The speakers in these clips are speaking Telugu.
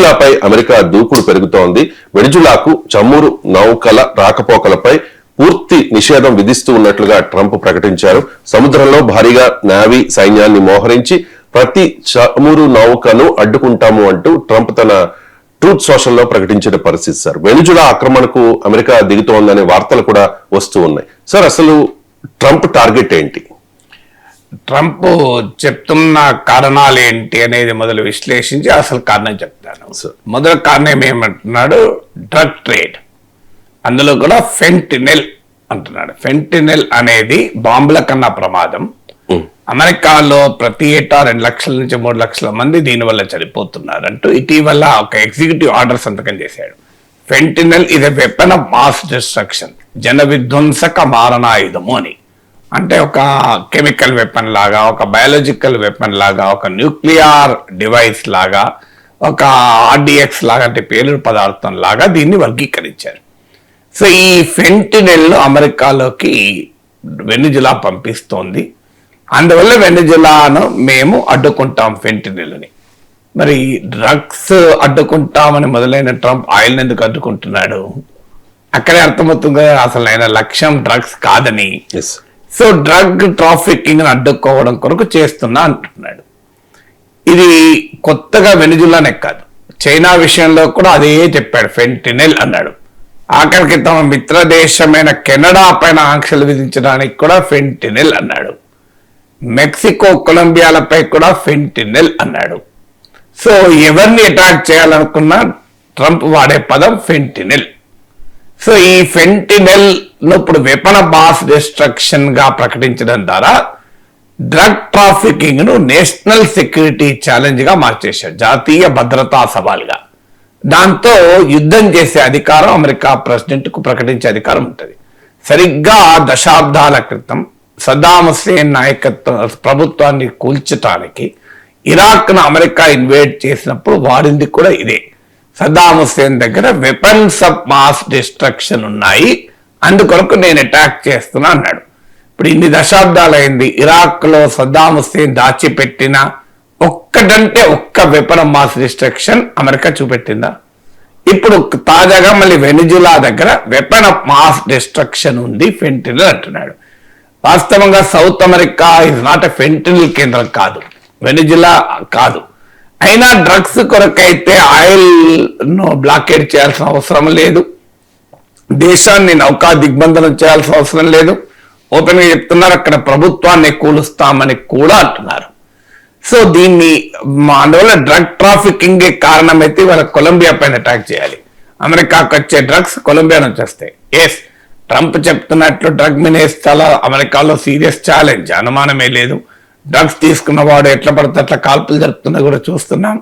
వెనిజులాపై అమెరికా దూకుడు పెరుగుతోంది. వెనిజులాకు చమురు నౌకల రాకపోకలపై పూర్తి నిషేధం విధిస్తూ ఉన్నట్లుగా ట్రంప్ ప్రకటించారు. సముద్రంలో భారీగా నావీ సైన్యాన్ని మోహరించి ప్రతి చమురు నౌకను అడ్డుకుంటాము అంటూ ట్రంప్ తన ట్రూత్ సోషల్లో ప్రకటించిన పరిస్థితి సార్. వెనిజులా ఆక్రమణకు అమెరికా దిగుతోందనే వార్తలు కూడా వస్తూ ఉన్నాయి. సార్, అసలు ట్రంప్ టార్గెట్ ఏంటి? ట్రంప్ చెప్తున్న కారణాలు ఏంటి అనేది మొదలు విశ్లేషించి అసలు కారణం చెప్తాను. మొదటి కారణం ఏమంటున్నాడు? Drug trade. అందులో కూడా ఫెంటినెల్ అంటున్నాడు. ఫెంటినెల్ అనేది బాంబుల కన్నా ప్రమాదం. అమెరికాలో ప్రతి ఏటా 2 లక్షల నుంచి 3 లక్షల మంది దీనివల్ల చనిపోతున్నారు అంటూ ఇటీవల ఒక ఎగ్జిక్యూటివ్ ఆర్డర్ సంతకం చేశాడు. ఫెంటినెల్ ఇది వెపన్ ఆఫ్ మాస్ డిస్ట్రక్షన్, జన విధ్వంసక మారణాయుధము అని. అంటే ఒక కెమికల్ వెపన్ లాగా, ఒక బయాలజికల్ వెపన్ లాగా, ఒక న్యూక్లియర్ డివైస్ లాగా, ఒక ఆర్డిఎక్స్ లాగా అంటే పేలుడు పదార్థం లాగా దీన్ని వర్గీకరించారు. సో ఈ ఫెంటినెల్ అమెరికాలోకి వెనిజులా పంపిస్తోంది. అందువల్ల వెనిజులాను మేము అడ్డుకుంటాం ఫెంటినెల్ని. మరి డ్రగ్స్ అడ్డుకుంటామని మొదలైన ట్రంప్ ఆయిల్ ఎందుకు అడ్డుకుంటున్నాడు? అక్కడే అర్థమవుతుంది కదా అసలు ఆయన లక్ష్యం డ్రగ్స్ కాదని. సో డ్రగ్ ట్రాఫికింగ్ అడ్డుకోవడం కొరకు చేస్తున్నా అంటున్నాడు. ఇది కొత్తగా వెనిజులానే కాదు, చైనా విషయంలో కూడా అదే చెప్పాడు, ఫెంటినెల్ అన్నాడు. ఆఖరికి తమ మిత్ర దేశమైన కెనడా పైన ఆంక్షలు విధించడానికి కూడా ఫెంటినెల్ అన్నాడు. మెక్సికో, కొలంబియాలపై కూడా ఫెంటినెల్ అన్నాడు. సో ఎవరిని అటాక్ చేయాలనుకున్నా ట్రంప్ వాడే పదం ఫెంటినెల్. సో ఈ ఫెంటినెల్ ను ఇప్పుడు వెపన్ ఆఫ్ మాస్ డిస్ట్రక్షన్ గా ప్రకటించడం ద్వారా డ్రగ్ ట్రాఫికింగ్ ను నేషనల్ సెక్యూరిటీ ఛాలెంజ్ గా మార్చేశాడు, జాతీయ భద్రతా సవాల్గా. దాంతో యుద్ధం చేసే అధికారం అమెరికా ప్రెసిడెంట్ కు ప్రకటించే అధికారం ఉంటుంది. సరిగ్గా దశాబ్దాల క్రితం సద్దాం హుస్సేన్ నాయకత్వం ప్రభుత్వాన్ని కూల్చడానికి ఇరాక్ను అమెరికా ఇన్వేడ్ చేసినప్పుడు వాడింది కూడా ఇదే. సద్దాం హుస్సేన్ దగ్గర వెపన్స్ ఆఫ్ మాస్ డిస్ట్రక్షన్ ఉన్నాయి, అందుకొరకు నేను అటాక్ చేస్తున్నా అన్నాడు. ఇప్పుడు ఇన్ని దశాబ్దాలు అయింది, ఇరాక్ లో సద్దాం హుస్సేన్ దాచిపెట్టిన ఒక్కటంటే ఒక్క weapon of mass destruction America చూపెట్టిందా? ఇప్పుడు తాజాగా మళ్ళీ వెనిజులా దగ్గర వెపన్ ఆఫ్ మాస్ డిస్ట్రక్షన్ ఉంది, ఫెంటినెల్ అంటున్నాడు. వాస్తవంగా South America is not a fentanyl కేంద్రం కాదు, వెనిజులా కాదు. అయినా డ్రగ్స్ కొరకైతే ఆయిల్ ను బ్లాకేడ్ చేయాల్సిన అవసరం లేదు, దేశాన్ని నౌకా దిగ్బంధనం చేయాల్సిన అవసరం లేదు. ఓపెన్ గా చెప్తున్నారు, అక్కడ ప్రభుత్వాన్ని కూలుస్తామని కూడా అంటున్నారు. సో దీన్ని అందువల్ల డ్రగ్ ట్రాఫికింగ్ కారణమైతే వాళ్ళ కొలంబియా పైన అటాక్ చేయాలి. అమెరికాకు వచ్చే డ్రగ్స్ కొలంబియా నుంచి వస్తాయి. ఎస్, ట్రంప్ చెప్తున్నట్లు డ్రగ్ మినేస్ చాలా అమెరికాలో సీరియస్ ఛాలెంజ్, అనుమానమే లేదు. డ్రగ్స్ తీసుకున్నవాడు ఎట్లా పడితే అట్లా కాల్పులు జరుపుతున్నా కూడా చూస్తున్నాం.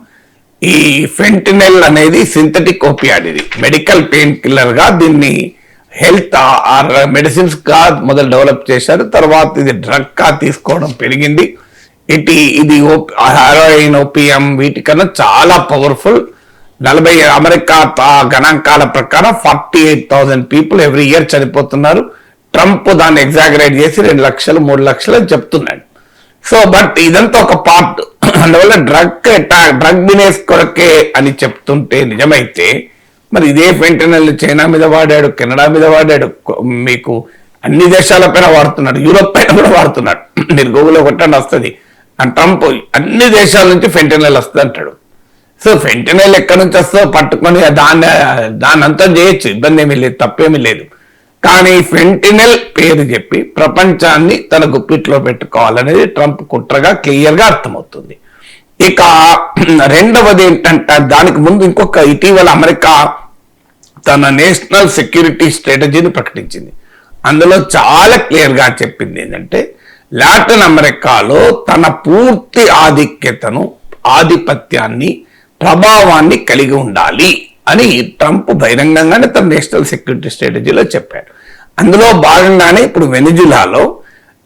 ఈ ఫెంటినెల్ అనేది సింథటిక్ ఓపియాడ్, ఇది మెడికల్ పెయిన్ కిల్లర్ గా దీన్ని హెల్త్ మెడిసిన్స్ గా మొదలు డెవలప్ చేశారు. తర్వాత ఇది డ్రగ్ గా తీసుకోవడం పెరిగింది. ఇది హెరాయిన్, ఓపియం వీటికన్నా చాలా పవర్ఫుల్. అమెరికా గణాంకాల ప్రకారం 48,000 పీపుల్ ఎవ్రీ ఇయర్ చనిపోతున్నారు. ట్రంప్ దాన్ని ఎగ్జాగరేట్ చేసి 2 లక్షలు 3 లక్షలు అని చెప్తున్నాడు. సో బట్ ఇదంతా ఒక పార్ట్. అందువల్ల డ్రగ్ బిజినెస్ కొరకే అని చెప్తుంటే నిజమైతే మరి ఇదే ఫెంటనల్ చైనా మీద వాడాడు, కెనడా మీద వాడాడు, మీకు అన్ని దేశాలపైన వాడుతున్నాడు, యూరోప్ పైన కూడా వాడుతున్నాడు. మీరు గూగుల్లో కొట్టండి వస్తుంది. ట్రంప్ అన్ని దేశాల నుంచి ఫెంటనల్ వస్తుంది అంటాడు. సో ఫెంటనల్ ఎక్కడి నుంచి వస్తుందో పట్టుకొని దాన్ని అంతా చేయొచ్చు, ఇబ్బంది ఏమీ లేదు, తప్పేమీ లేదు. కానీ ఫెంటినెల్ పేరు చెప్పి ప్రపంచాన్ని తన గుప్పిట్లో పెట్టుకోవాలనేది ట్రంప్ కుట్రగా క్లియర్గా అర్థమవుతుంది. ఇక రెండవది ఏంటంటే, దానికి ముందు ఇంకొక ఇటీవల అమెరికా తన నేషనల్ సెక్యూరిటీ స్ట్రాటజీని ప్రకటించింది. అందులో చాలా క్లియర్గా చెప్పింది ఏంటంటే, లాటిన్ అమెరికాలో తన పూర్తి ఆధిపత్యాన్ని ప్రభావాన్ని కలిగి ఉండాలి అని ట్రంప్ బహిరంగంగానే తన నేషనల్ సెక్యూరిటీ స్ట్రాటజీలో చెప్పాడు. అందులో భాగంగానే ఇప్పుడు వెనిజులాలో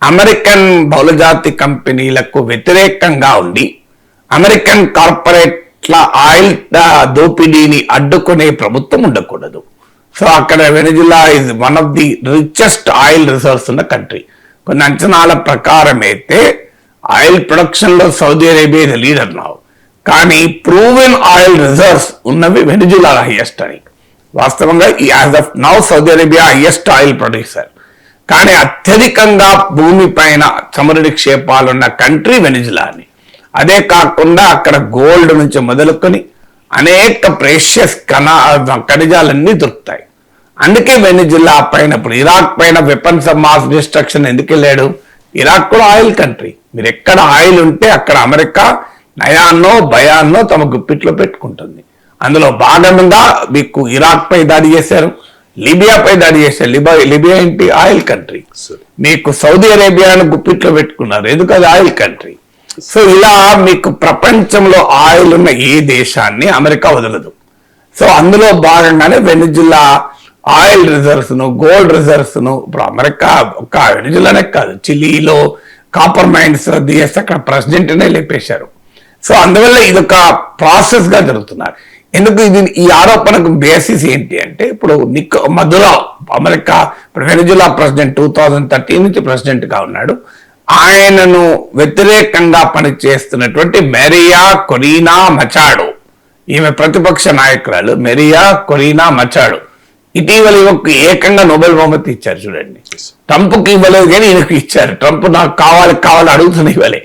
అమెరికన్ బహుళజాతి కంపెనీలకు వ్యతిరేకంగా ఉండి అమెరికన్ కార్పొరేట్ల ఆయిల్ దోపిడీని అడ్డుకునే ప్రభుత్వం ఉండకూడదు. సో అక్కడ Venezuela is one of the richest oil resource ఉన్న కంట్రీ. కొన్ని అంచనాల ప్రకారం అయితే ఆయిల్ ప్రొడక్షన్ లో సౌదీ అరేబియా లీడర్ నావు. కానీ ప్రూవెన్ ఆయిల్ రిజర్వ్స్ ఉన్నవి వెనిజులా హైయెస్ట్ అని. వాస్తవంగా ఈ as of now Saudi Arabia highest oil producer. కానీ అత్యధికంగా భూమి పైన చమురు నిక్షేపాలున్న కంట్రీ వెనిజులా అని. అదే కాకుండా అక్కడ గోల్డ్ నుంచి మొదలుకొని అనేక ప్రేషియస్ ఖనిజాలన్నీ దొరుకుతాయి. అందుకే వెనిజులా పైన ఇప్పుడు ఇరాక్ పైన వెపన్స్ ఆఫ్ మాస్ డిస్ట్రక్షన్ ఎందుకు వెళ్ళాడు? ఇరాక్ కూడా ఆయిల్ కంట్రీ. మీరు ఎక్కడ ఆయిల్ ఉంటే అక్కడ అమెరికా నయాన్నో భయాన్నో తమ గుప్పిట్లో పెట్టుకుంటుంది. అందులో భాగంగా మీకు ఇరాక్ పై దాడి చేశారు, లిబియాపై దాడి చేశారు. లిబియా ఏంటి? Oil country. మీకు సౌదీ అరేబియాను గుప్పిట్లో పెట్టుకున్నారు, ఎందుకు? అది ఆయిల్ కంట్రీ. సో ఇలా మీకు ప్రపంచంలో ఆయిల్ ఉన్న ఏ దేశాన్ని అమెరికా వదలదు. సో అందులో భాగంగానే వెనిజులా ఆయిల్ రిజర్వ్స్ ను, గోల్డ్ రిజర్వ్స్ ను ఇప్పుడు అమెరికా ఒక వెనిజులానే కాదు, చిలీలో కాపర్ మైన్స్ దిగేస్తే అక్కడ ప్రెసిడెంట్నే లేపేశారు. సో అందువల్ల ఇది ఒక ప్రాసెస్ గా జరుగుతున్నారు. ఎందుకు ఈ ఆరోపణకు బేసిస్ ఏంటి అంటే, ఇప్పుడు మధురా అమెరికా ఇప్పుడు వెనిజులా ప్రెసిడెంట్ 2013 నుంచి ప్రెసిడెంట్ గా ఉన్నాడు. ఆయనను వ్యతిరేకంగా పనిచేస్తున్నటువంటి మెరియా కొరీనా మచాడో, ఈమె ప్రతిపక్ష నాయకురాలు మెరియా కొరీనా మచాడో ఇటీవల ఏకంగా నోబెల్ బహుమతి ఇచ్చారు. చూడండి, ట్రంప్కి ఇవ్వలేదు కానీ ఈయనకు ఇచ్చారు. ట్రంప్ నాకు కావాలి అడుగుతున్న ఇవ్వలే.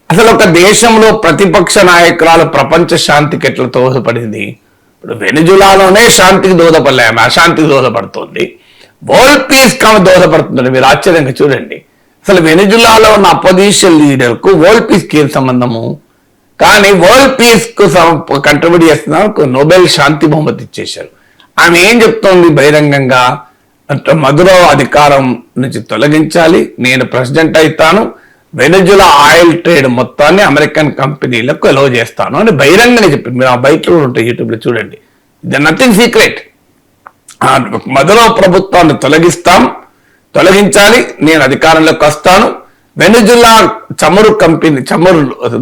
అసలు ఒక దేశంలో ప్రతిపక్ష నాయకురాలు ప్రపంచ శాంతికి ఎట్లా దోహదపడింది? ఇప్పుడు వెనిజులాలోనే శాంతికి దోహదపడలే, ఆమె అశాంతికి దోహదపడుతుంది. వరల్డ్ పీస్ కామె దోహదపడుతుంది. మీరు ఆశ్చర్యంగా చూడండి, అసలు వెనిజులాలో ఉన్న అపోజిషన్ లీడర్ కు వరల్డ్ పీస్ కి ఏం సంబంధము? కానీ వరల్డ్ పీస్ కు కంట్రిబ్యూట్ చేస్తున్నారు, నోబెల్ శాంతి బహుమతి ఇచ్చేశారు. ఆమె ఏం చెప్తోంది బహిరంగంగా? మధురో అధికారం నుంచి తొలగించాలి, నేను ప్రెసిడెంట్ అవుతాను, వెనిజులా ఆయిల్ ట్రేడ్ మొత్తాన్ని అమెరికన్ కంపెనీలకు అలో చేస్తాను అని బహిరంగంగా చెప్పింది. మీరు ఆ బయట ఉంటాయి, యూట్యూబ్లో చూడండి. ఇది నథింగ్ సీక్రెట్. మధురో ప్రభుత్వాన్ని తొలగించాలి, నేను అధికారంలోకి వస్తాను, వెనిజులా చమురు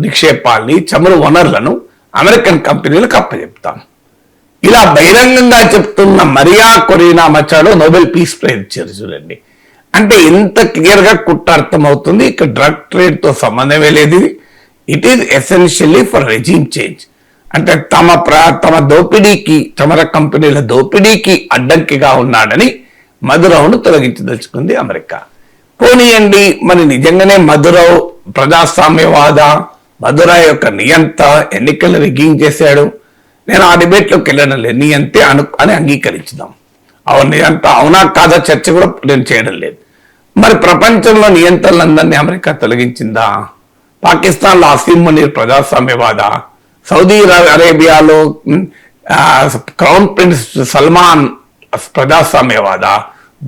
నిక్షేపాల్ని, చమురు వనరులను అమెరికన్ కంపెనీలకు అప్పచెప్తాను. ఇలా బహిరంగంగా చెప్తున్న Maria Corina Machado Nobel peace prize ఇచ్చారు. చూడండి, అంటే ఎంత క్లియర్ గా కుట్ర అర్థమవుతుంది. ఇక్కడ డ్రగ్ ట్రేడ్ తో సంబంధమే లేదు. It is essentially for regime change. అంటే తమ దోపిడీకి, చమురు కంపెనీల దోపిడీకి అడ్డంకిగా ఉన్నాడని మధురౌను తొలగించదలుచుకుంది అమెరికా. పోనీయండి, మరి నిజంగానే మధురౌ ప్రజాస్వామ్యవాద, మధురై యొక్క నియంత ఎన్నికలు రిగ్గింగ్ చేశాడు. నేను ఆ డిబేట్లోకి వెళ్ళడం లేదు, నియంతే అని అంగీకరించుదాం. నియంత అవునా కాదా చర్చ కూడా నేను చేయడం లేదు. మరి ప్రపంచంలో నియంత్రణలందరినీ అమెరికా తొలగించిందా? పాకిస్తాన్లో అసీం మునీర్ ప్రజాస్వామ్యవాద, సౌదీ అరేబియాలో క్రౌన్ ప్రిన్స్ సల్మాన్ ప్రజాస్వామ్యవాద,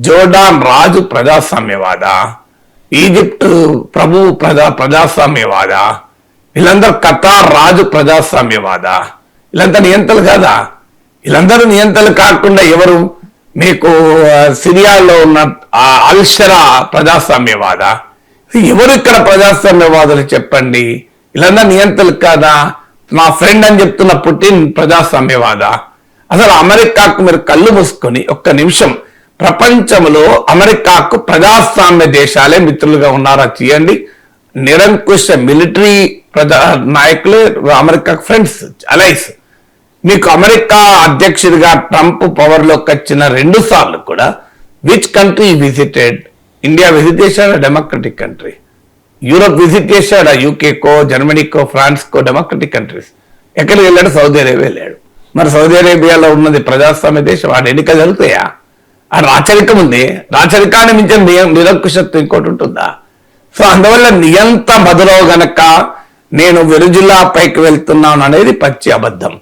జోర్డాన్ రాజు ప్రజాస్వామ్యవాద, ఈజిప్ట్ ప్రభు ప్రజాస్వామ్యవాద, వీళ్ళందరూ ఖతార్ రాజు ప్రజాస్వామ్యవాద. వీళ్ళంతా నియంత్రలు కాదా? వీళ్ళందరూ నియంత్రలు కాకుండా ఎవరు? మీకు సిరియాలో ఉన్న అల్షరా ప్రజాస్వామ్యవాద. ఎవరు ఇక్కడ ప్రజాస్వామ్యవాదులు చెప్పండి? వీళ్ళందరూ నియంత్రలు కాదా? మా ఫ్రెండ్ అని చెప్తున్న పుటిన్ ప్రజాస్వామ్యవాద. అసలు అమెరికాకు మీరు కళ్ళు మూసుకొని ఒక్క నిమిషం, ప్రపంచంలో అమెరికాకు ప్రజాస్వామ్య దేశాలే మిత్రులుగా ఉన్నారా చేయండి. నిరంకుశ మిలిటరీ నాయకులే అమెరికా ఫ్రెండ్స్, అలైస్. మీకు అమెరికా అధ్యక్షుడిగా ట్రంప్ పవర్లోకి వచ్చిన 2 సార్లు కూడా which country visited? India visit చేశాడా? Democratic country. యూరోప్ విజిట్ చేశాడా? యూకేకో, జర్మనీకో, ఫ్రాన్స్కో, డెమోక్రటిక్ కంట్రీస్. ఎక్కడికి వెళ్ళాడు? సౌదీ అరేబియా వెళ్ళాడు. మరి సౌదీ అరేబియాలో ఉన్నది ప్రజాస్వామ్య దేశం, వాడు ఎన్నిక జరుగుతాయా? ఆ రాచరికం ఉంది. రాచరికాన్ని మించిన నిరంకుశత్వం ఇంకోటి ఉంటుందా? సో అందువల్ల నియంత మధురో గనక నేను వెనిజులా పైకి వెళ్తున్నాను అనేది పచ్చి అబద్ధం.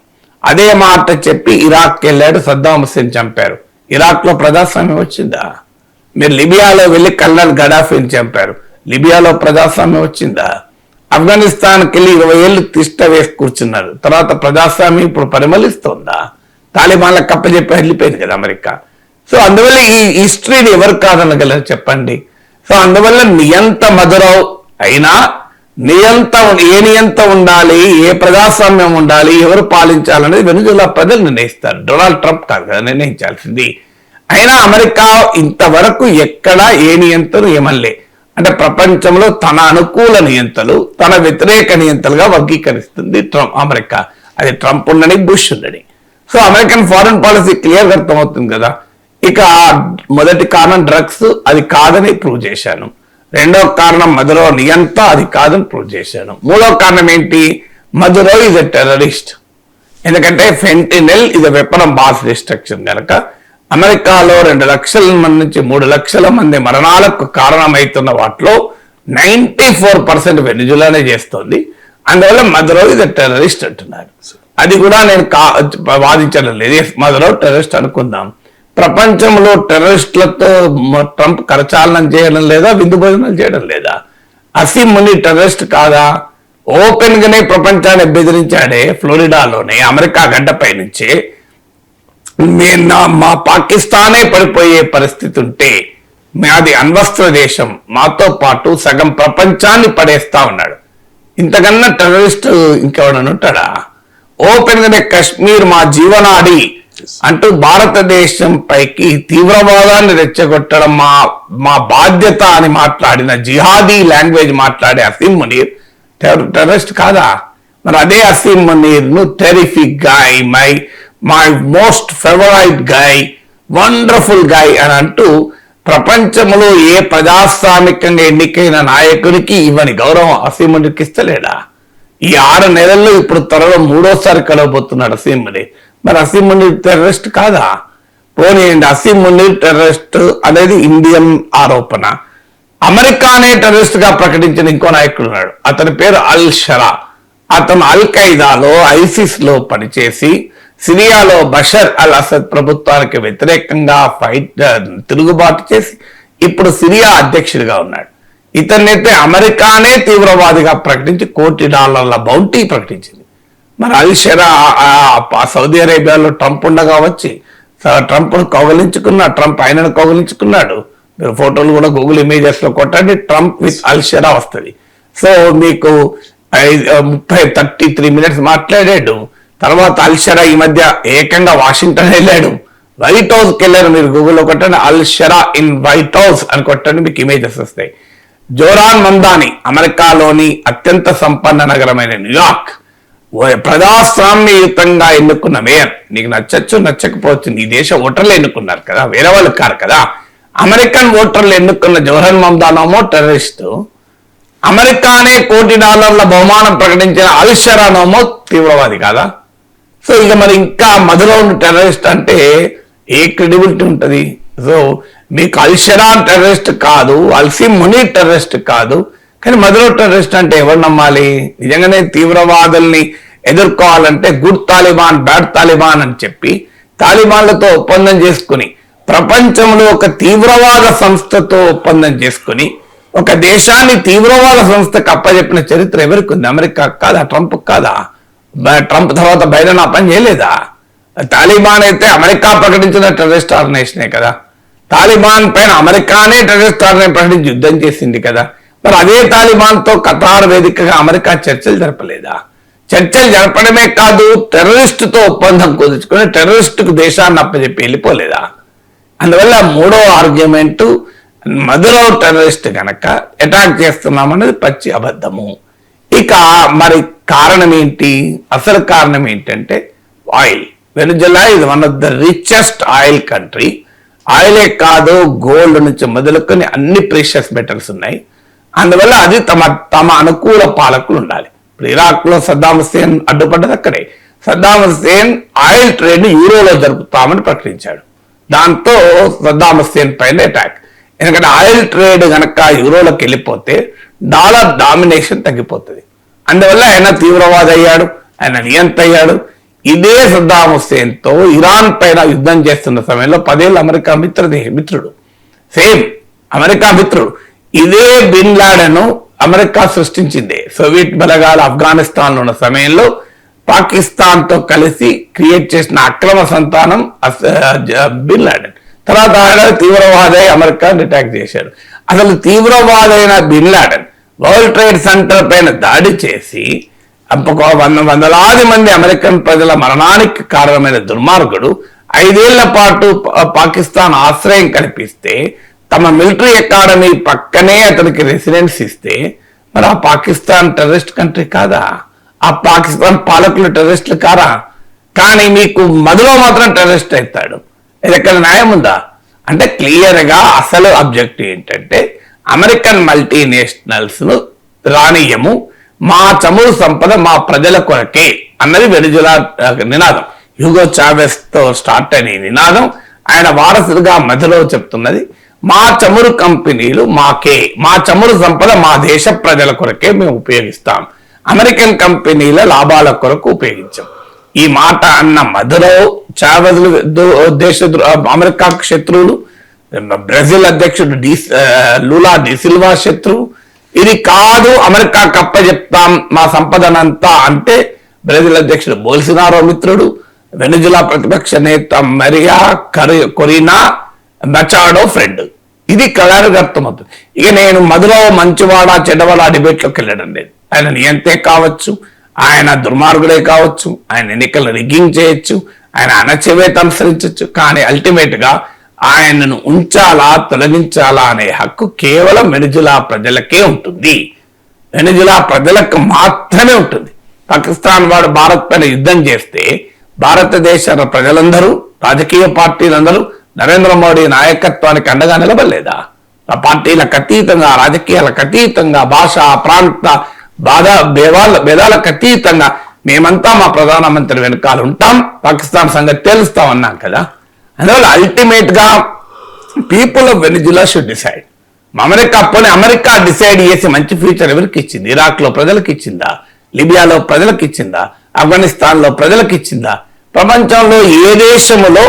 అదే మాట చెప్పి ఇరాక్కి వెళ్ళాడు, సద్దాం హుస్సేన్ చంపారు. ఇరాక్ లో ప్రజాస్వామ్యం వచ్చిందా? మీరు లిబియాలో వెళ్ళి కల్నల్ గడాఫీని చంపారు, లిబియాలో ప్రజాస్వామ్యం వచ్చిందా? ఆఫ్ఘనిస్తాన్కి వెళ్ళి 20 ఏళ్ళు తిష్ట వేసి కూర్చున్నారు, తర్వాత ప్రజాస్వామ్యం ఇప్పుడు పరిమళిస్తోందా? తాలిబాన్లకు కప్పచెప్పి వెళ్ళిపోయింది కదా అమెరికా. సో అందువల్ల ఈ హిస్టరీని ఎవరు కాదనగలరు చెప్పండి? సో అందువల్ల నియంత మధురౌ అయినా ఏ నియంత ఉండాలి, ఏ ప్రజాస్వామ్యం ఉండాలి, ఎవరు పాలించాలనేది వెనిజులా ప్రజలు నిర్ణయిస్తారు. డొనాల్డ్ ట్రంప్ కాదు కదా నిర్ణయించాల్సింది. అయినా అమెరికా ఇంతవరకు ఎక్కడా ఏ నియంత్రణ ఏమనలే. అంటే ప్రపంచంలో తన అనుకూల నియంతలు తన వ్యతిరేక నియంతలుగా వర్గీకరిస్తుంది అమెరికా. అది ట్రంప్ ఉండని బుష్ ఉండని. సో అమెరికన్ ఫారెన్ పాలసీ క్లియర్గా అర్థమవుతుంది కదా. ఇక మొదటి కారణం డ్రగ్స్, అది కాదని ప్రూవ్ చేశాను. రెండవ కారణం మధురో నియంత, అది కాదని ప్రూవ్ చేశాను. మూడవ కారణం ఏంటి? మధురో ఇస్ ఎ టెర్రరిస్ట్. ఎందుకంటే ఫెంటినిల్ ఇది వెపన్ ఆఫ్ మాస్ డిస్ట్రక్షన్ కనుక అమెరికాలో 2 లక్షల మంది నుంచి 3 లక్షల మంది మరణాలకు కారణమవుతున్న వాటిలో 94% వెనిజులానే చేస్తోంది. అందువల్ల మధురో ఇది టెర్రరిస్ట్ అంటున్నారు. అది కూడా నేను వాదించడం లేదు. మధురో టెర్రరిస్ట్ అనుకుందాం. ప్రపంచంలో టెర్రరిస్టులతో ట్రంప్ కరచాలనం చేయడం లేదా, విందు భోజనాలు చేయడం లేదా? అసీం ముని టెర్రరిస్ట్ కాదా? ఓపెన్ గానే ప్రపంచాన్ని బెదిరించాడే ఫ్లోరిడాలోనే, అమెరికా గడ్డపై నుంచే మా పాకిస్తానే పడిపోయే పరిస్థితి ఉంటే మాది అణ్వస్త్ర దేశం, మాతో పాటు సగం ప్రపంచాన్ని పడేస్తా ఉన్నాడు. ఇంతకన్నా టెర్రరిస్ట్ ఇంకెవడని ఉంటాడా? ఓపెన్ గానే కశ్మీర్ మా జీవనాడి అంటూ భారతదేశం పైకి తీవ్రవాదాన్ని రెచ్చగొట్టడం మా బాధ్యత అని మాట్లాడిన జిహాదీ లాంగ్వేజ్ మాట్లాడే అసీం మునీర్ టెర్రరిస్ట్ కాదా? మరి అదే అసీం మునీర్ ను terrific guy, my most favourite guy, wonderful guy అని అంటూ ప్రపంచంలో ఏ ప్రజాస్వామికంగా ఎన్నికైన నాయకునికి ఇవని గౌరవం అసీం మునీర్కి ఇస్తలేడా? ఈ 6 నెలల్లో ఇప్పుడు త్వరలో 3వసారి కలవబోతున్నాడు అసీం మునీర్. మరి అసీం మునీర్ టెర్రరిస్ట్ కాదా? పోనీయండి, అసీం మునీర్ టెర్రరిస్ట్ అనేది ఇండియన్ ఆరోపణ. అమెరికానే టెర్రరిస్ట్ గా ప్రకటించిన ఇంకో నాయకుడు ఉన్నాడు. అతని పేరు అల్ షరా. అతను అల్ ఖైదాలో, ఐసిస్ లో పనిచేసి సిరియాలో బషర్ అల్ అసద్ ప్రభుత్వానికి వ్యతిరేకంగా తిరుగుబాటు చేసి ఇప్పుడు సిరియా అధ్యక్షుడిగా ఉన్నాడు. ఇతన్నైతే అమెరికానే తీవ్రవాదిగా ప్రకటించి $1 కోటి బౌంటీ ప్రకటించింది. మరి అల్ షరా సౌదీ అరేబియాలో ట్రంప్ ఉండగా వచ్చి ట్రంప్ను కౌగలించుకున్న, ట్రంప్ ఆయనను కౌగలించుకున్నాడు. మీరు ఫోటోలు కూడా గూగుల్ ఇమేజెస్ లో కొట్టండి, ట్రంప్ విత్ అల్ షరా వస్తుంది. సో మీకు 33 మినిట్స్ మాట్లాడాడు. తర్వాత అల్ షరా ఈ మధ్య ఏకంగా వాషింగ్టన్ వెళ్ళాడు, వైట్ హౌస్కి వెళ్ళారు. మీరు గూగుల్లో కొట్టండి అల్ షరా ఇన్ వైట్ హౌస్ అని కొట్టండి, మీకు ఇమేజెస్ వస్తాయి. జోరాన్ మందాని అమెరికాలోని అత్యంత సంపన్న నగరమైన న్యూయార్క్ ప్రజాస్వామ్యయుతంగా ఎన్నుకున్న మేయర్. నీకు నచ్చచ్చు నచ్చకపోవచ్చు, నీ దేశ ఓటర్లు ఎన్నుకున్నారు కదా, వేరే వాళ్ళు కారు కదా. అమెరికన్ ఓటర్లు ఎన్నుకున్న జోహర్ మమ్దానేమో టెర్రరిస్టు, అమెరికానే $1 కోటి బహుమానం ప్రకటించిన అల్ షరానేమో తీవ్రవాది కాదా? సో ఇక మరి ఇంకా మధులో ఉన్న టెర్రరిస్ట్ అంటే ఏ క్రెడిబిలిటీ ఉంటుంది? సో మీకు అల్ షరా టెర్రరిస్ట్ కాదు, అల్సీం మునీర్ టెర్రరిస్ట్ కాదు, కానీ మధులో టెర్రరిస్ట్ అంటే ఎవరు నమ్మాలి? నిజంగానే తీవ్రవాదుల్ని ఎదుర్కోవాలంటే గుడ్ తాలిబాన్, బ్యాడ్ తాలిబాన్ అని చెప్పి తాలిబాన్లతో ఒప్పందం చేసుకుని, ప్రపంచంలో ఒక తీవ్రవాద సంస్థతో ఒప్పందం చేసుకుని ఒక దేశాన్ని తీవ్రవాద సంస్థకు అప్పచెప్పిన చరిత్ర ఎవరికి ఉంది? అమెరికా కాదా? ట్రంప్ కాదా? ట్రంప్ తర్వాత బైడెన్ ఆ పని చేయలేదా? తాలిబాన్ అయితే అమెరికా ప్రకటించిన టెర్రరిస్ట్ ఆర్గనైజేషనే కదా. తాలిబాన్ పైన అమెరికానే టెర్రరిస్ట్ ఆర్గనైజేషన్ ప్రకటించి యుద్ధం చేసింది కదా. మరి అదే తాలిబాన్ తో ఖతార్ వేదికగా అమెరికా చర్చలు జరపలేదా? చర్చలు జరపడమే కాదు, టెర్రరిస్టుతో ఒప్పందం కుదుర్చుకుని టెర్రరిస్టుకు దేశాన్ని అప్పచెప్పి వెళ్ళిపోలేదా? అందువల్ల 3వ ఆర్గ్యుమెంట్, మధురో టెర్రరిస్ట్ గనక అటాక్ చేస్తున్నామన్నది పచ్చి అబద్ధము. ఇక మరి కారణం ఏంటి? అసలు కారణం ఏంటంటే ఆయిల్. వెనిజులా ఇది one of the richest oil country. ఆయిలే కాదు, గోల్డ్ నుంచి మొదలుకొని అన్ని ప్రీషియస్ మెటల్స్ ఉన్నాయి. అందువల్ల అది తమ అనుకూల పాలకులు ఉండాలి. ఇప్పుడు ఇరాక్ లో సద్దాం హుస్సేన్ అడ్డుపడ్డది అక్కడే. సద్దాం హుస్సేన్ ఆయిల్ ట్రేడ్ యూరోలో జరుపుతామని ప్రకటించాడు. దాంతో సద్దాం హుస్సేన్ పైన అటాక్. ఎందుకంటే ఆయిల్ ట్రేడ్ గనక యూరోలోకి వెళ్ళిపోతే డాలర్ డామినేషన్ తగ్గిపోతుంది. అందువల్ల ఆయన తీవ్రవాది అయ్యాడు, ఆయన నియంత అయ్యాడు. ఇదే సద్దాం హుస్సేన్ తో ఇరాన్ పైన యుద్ధం చేస్తున్న సమయంలో 10 ఏళ్ళు అమెరికా మిత్రుడు, సేమ్ అమెరికా మిత్రుడు. ఇదే బిన్ లాడెన్ అమెరికా సృష్టించింది. సోవియట్ బలగాలు ఆఫ్ఘనిస్తాన్ లో ఉన్న సమయంలో పాకిస్తాన్ తో కలిసి క్రియేట్ చేసిన అక్రమ సంతానం బిన్ లాడెన్. తర్వాత ఆయన తీవ్రవాదై అమెరికాని అటాక్ చేశాడు. అసలు తీవ్రవాదైన bin Laden World Trade Center పైన దాడి చేసి వందలాది మంది అమెరికన్ ప్రజల మరణానికి కారణమైన దుర్మార్గుడు 5 ఏళ్ల పాటు పాకిస్తాన్ ఆశ్రయం కల్పిస్తే తమ మిలిటరీ అకాడమీ పక్కనే అతనికి రెసిడెన్స్ ఇస్తే మరి ఆ పాకిస్తాన్ టెర్రరిస్ట్ కంట్రీ కాదా? ఆ పాకిస్తాన్ పాలకులు టెర్రరిస్టులు కారా? కానీ మీకు మధులో మాత్రం టెర్రరిస్ట్ అవుతాడు. ఇది ఎక్కడ న్యాయం ఉందా? అంటే క్లియర్ గా అసలు అబ్జెక్టివ్ ఏంటంటే అమెరికన్ మల్టీనేషనల్స్ ను రానియము, మా చమురు సంపద మా ప్రజల కొరకే అన్నది వెనిజులా నినాదం. హ్యూగో చావెస్ తో స్టార్ట్ అయిన నినాదం ఆయన వారసులుగా మధ్యలో చెప్తున్నది, మా చమురు కంపెనీలు మాకే, మా చమురు సంపద మా దేశ ప్రజల కొరకే మేము ఉపయోగిస్తాం, అమెరికన్ కంపెనీల లాభాల కొరకు ఉపయోగించాం. ఈ మాట అన్న మధురో చావెజ్ దేశ అమెరికాకు శత్రువులు, బ్రెజిల్ అధ్యక్షుడు లూలా డి సిల్వా శత్రువు. ఇది కాదు అమెరికా కప్ప చెప్తాం మా సంపదనంతా అంటే బ్రెజిల్ అధ్యక్షుడు బోల్సినారో మిత్రుడు, వెనిజులా ప్రతిపక్ష నేత మరియా కొరీనా మచాడో ఫ్రెండ్. ఇది కళారుగా అర్థమవుతుంది. ఇక నేను మధురో మంచివాడా చెడ్డవాడా డిబేట్లోకి వెళ్ళడం లేదు. ఆయన నియంతే కావచ్చు, ఆయన దుర్మార్గుడే కావచ్చు, ఆయన ఎన్నికలు రిగ్గింగ్ చేయొచ్చు, ఆయన అణచివేత అనుసరించవచ్చు, కానీ అల్టిమేట్ గా ఆయనను ఉంచాలా తొలగించాలా అనే హక్కు కేవలం వెనిజులా ప్రజలకే ఉంటుంది. వెనిజులా ప్రజలకు మాత్రమే ఉంటుంది. పాకిస్తాన్ వాడు భారత్ పైన యుద్ధం చేస్తే భారతదేశ ప్రజలందరూ, రాజకీయ పార్టీలందరూ నరేంద్ర మోడీ నాయకత్వానికి అండగా నిలబడలేదా? ఆ పార్టీలకు అతీతంగా, రాజకీయాలకు అతీతంగా, భాష ప్రాంత భేదాలకు అతీతంగా మేమంతా మా ప్రధానమంత్రి వెనకాల ఉంటాం, పాకిస్తాన్ సంగతి తెలుస్తాం అన్నాం కదా. అందువల్ల అల్టిమేట్ గా people of Venezuela should decide. America decide చేసి మంచి ఫ్యూచర్ ఎవరికి ఇచ్చింది? ఇరాక్ లో ప్రజలకు ఇచ్చిందా? లిబియాలో ప్రజలకు ఇచ్చిందా? ఆఫ్ఘనిస్తాన్ లో ప్రజలకు ఇచ్చిందా? ప్రపంచంలో ఏ దేశములో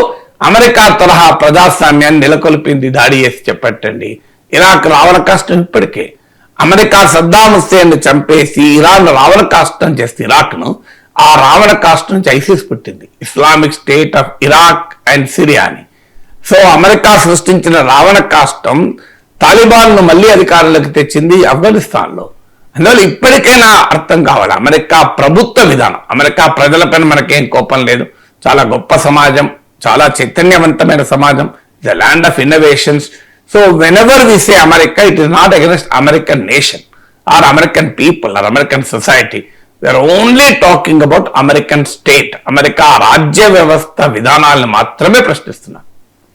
అమెరికా తరహా ప్రజాస్వామ్యాన్ని నెలకొల్పింది దాడి చేసి చెప్పట్టండి. ఇరాక్ రావణ కాష్టం ఇప్పటికే. అమెరికా సద్దాం హుస్సేన్ ని చంపేసి ఇరాన్ రావణ కాష్టం చేస్తే ఇరాక్ను, ఆ రావణ కాష్టం నుంచి ఐసిస్ పుట్టింది, Islamic state of Iraq and Syria అని. సో అమెరికా సృష్టించిన రావణ కాష్టం తాలిబాన్ ను మళ్ళీ అధికారంలోకి తెచ్చింది ఆఫ్ఘనిస్తాన్ లో. అందువల్ల ఇప్పటికైనా అర్థం కావాలి అమెరికా ప్రభుత్వ విధానం. అమెరికా ప్రజలపైన మనకేం కోపం లేదు, చాలా గొప్ప సమాజం, చాలా చైతన్యవంతమైన సమాజం, the land of innovations. So whenever we say America, it is not against American nation or American people or American society. We are only talking about American state. America రాజ్య వ్యవస్థ విధానాలను మాత్రమే ప్రశ్నిస్తున్నారు.